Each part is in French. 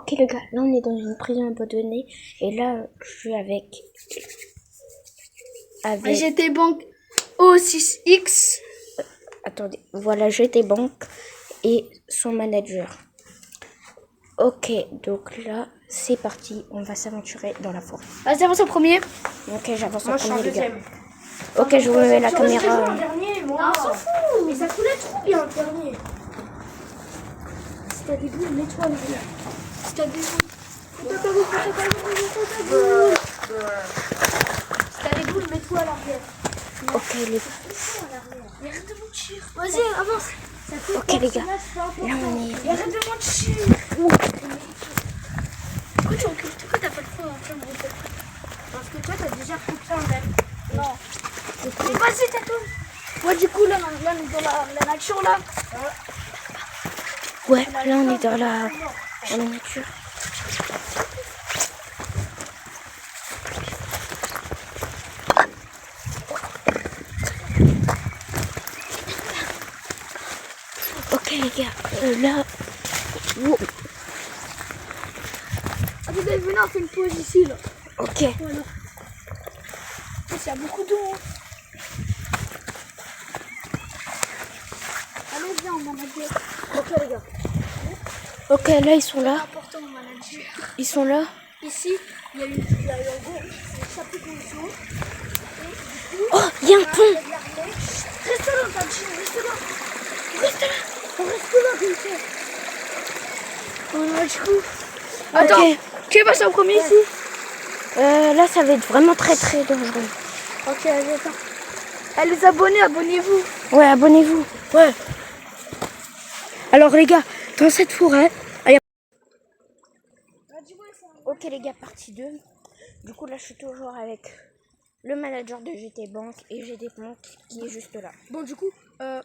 Ok les gars, là on est dans une prison abandonnée et là je suis avec GTBank O6X. attendez, voilà GTBank et son manager. Ok, donc là c'est parti, on va s'aventurer dans la forêt. Vas-y, avance en premier. Ok, j'avance en Moi, je suis en premier les gars. deuxième. Ok, je vous mets la Le caméra. dernier, moi. On s'en fout, mais ça coulait trop bien le dernier. Si t'as des boules, mets-toi le dernier. Si t'as des boules. Si t'as des boules, mets-toi à l'arrière. Ok les gars. Mais arrête de mentir. Vas-y, avance. Ok les gars, là on est... Mais arrête de mentir. Pourquoi tu recules? Pourquoi t'as pas le feu en train de reculer? Parce que toi, t'as déjà pris ça en même. Non. Mais vas-y, tais-toi. Ouais, du coup, là, on est dans la nature, là. Ouais, là on est dans la nature. Ok les gars, là... Wow. Attendez, venez, on fait une pause ici, là. Ok. Voilà. Il y a beaucoup d'eau. Hein. Allez, viens, on manager. Ok, les gars. Ok, là ils sont là. Important, on manager. Ils sont là. Ici, il y a un gros chapeau de l'eau. Oh, il y a un pont. Reste là, Tadji, reste là. Reste là. On reste là, comme ça. Voilà, du coup. Attends, Ok. qui passe en premier ici? Là ça va être vraiment très très dangereux. Ok, allez, attends. Eh, les abonnés, abonnez-vous. Ouais, abonnez-vous. Ouais. Alors, les gars, dans cette forêt. Ok les gars, partie 2. Du coup là je suis toujours avec le manager de GTBank et GTBank qui est juste là. Bon, du coup, il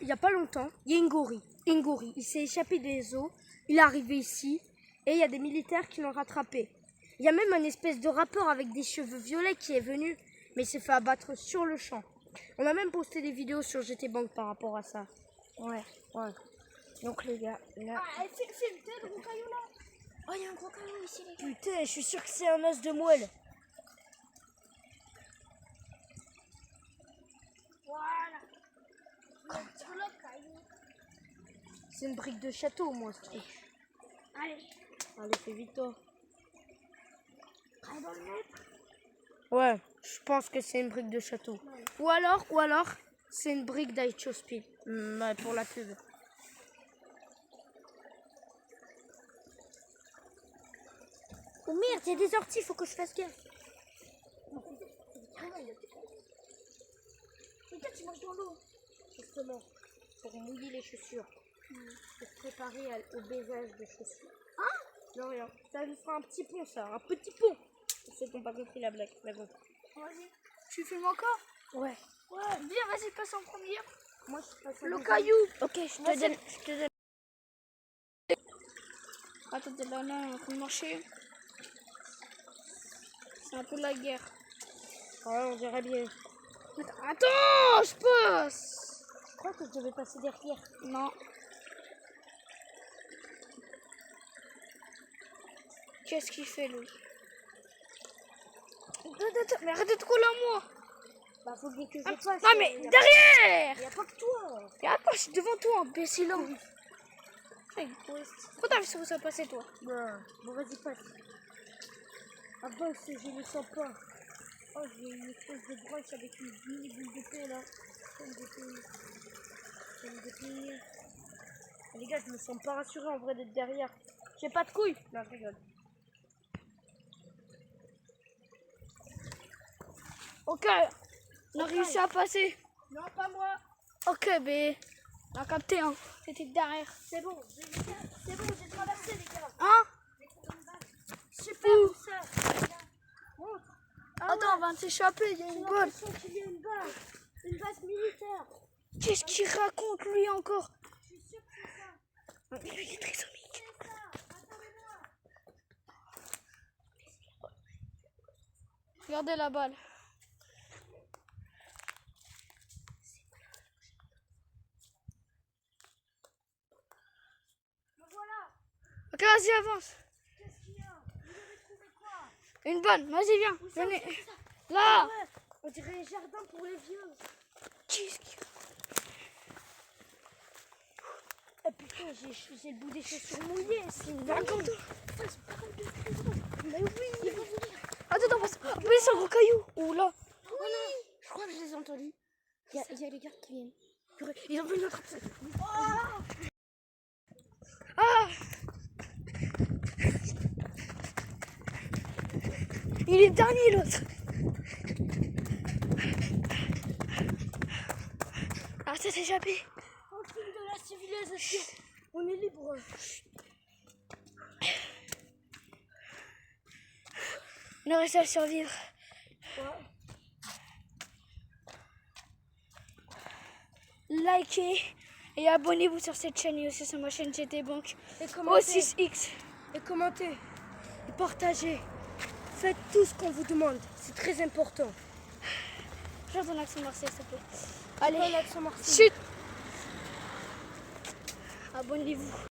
n'y a pas longtemps, il y a Ingori, il s'est échappé des eaux, il est arrivé ici et il y a des militaires qui l'ont rattrapé. Il y a même un espèce de rappeur avec des cheveux violets qui est venu, mais il s'est fait abattre sur le champ. On a même posté des vidéos sur GTBank par rapport à ça. Ouais. Donc les gars, là... Ah, c'est le gros caillou là. Oh, il y a un gros caillou ici les gars. Putain, je suis sûr que c'est un os de moelle. Voilà. C'est une brique de château au moins ce truc. Allez, fais vite toi. Ouais, je pense que c'est une brique de château. Ou alors, c'est une brique d'Aïchospil. Ouais, pour la pub. Oh merde, il y a des orties, faut que je fasse gaffe. Et toi, tu manges dans l'eau. Justement, pour mouiller les chaussures. Pour préparer au baisage des chaussures. Hein? Non, rien. Ça nous fera un petit pont, ça. Un petit pont. Pour ceux qui n'ont pas compris la blague. Mais bon. Vas-y. Tu filmes encore? Ouais. Ouais. Viens, vas-y, passe en première. Moi je passe Le caillou. Ok, je te donne. Attends, là, on est en train de marcher. C'est un peu la guerre. Ouais, on dirait bien. Attends, je passe. Je crois que je devais passer derrière. Non. Qu'est-ce qu'il fait, lui? Mais arrête de te coller à moi. Bah faut bien que je passe. Non, mais derrière. Il n'y a pas que toi. Et attends, je suis devant toi, imbécile. Pourquoi t'as vu ça où ça passait, toi? Bon vas-y passe. Ah bah je ne sens pas. Oh j'ai une espèce de broche avec une mini boule de paix là. Comme des pays. Les gars, je me sens pas rassuré en vrai d'être derrière. J'ai pas de couilles. Non, je rigole. Ok, on a réussi à passer. Non pas moi. Ok, mais on a capté, hein. C'était derrière. C'est bon, j'ai traversé les gars. Hein? Super ça. Attends, on va s'échapper, il y a une balle. Il y a une base militaire. Qu'est-ce qu'il raconte, lui, encore? Je suis sûr que c'est ça. Mais il est trisomique. C'est ça. Attendez-moi. Regardez la balle. Me voilà. Ok, vas-y, avance. Qu'est-ce qu'il y a? Vous avez trouvé quoi? Une bonne, vas-y, viens. Où ça, Venez. où ça? Là. Ouais, on dirait un jardin pour les vieux. Qu'est-ce qu'il y a? Eh putain, j'ai le bout des chaussures mouillées. C'est une dinguerie. C'est pas comme des prisons. Mais oui, ils vont venir. Attends, passe. Oui, c'est un gros caillou. Ouh là. Oh non, je crois que je les ai entendus. Il y a les gardes qui viennent. Purée, ils ont vu notre absence. Ah. Il est dernier, l'autre. Ah, ça s'est échappé. Un truc de la civilisation. On est libre. On a réussi à survivre. Ouais. Likez et abonnez-vous sur cette chaîne et aussi sur ma chaîne GT Bank Et commentez. O6X. Et commentez. Et partagez. Faites tout ce qu'on vous demande. C'est très important. Genre ton accent marseillais, s'il te plaît. Allez, Allez, l'accent marseillais. chut. Abonnez-vous.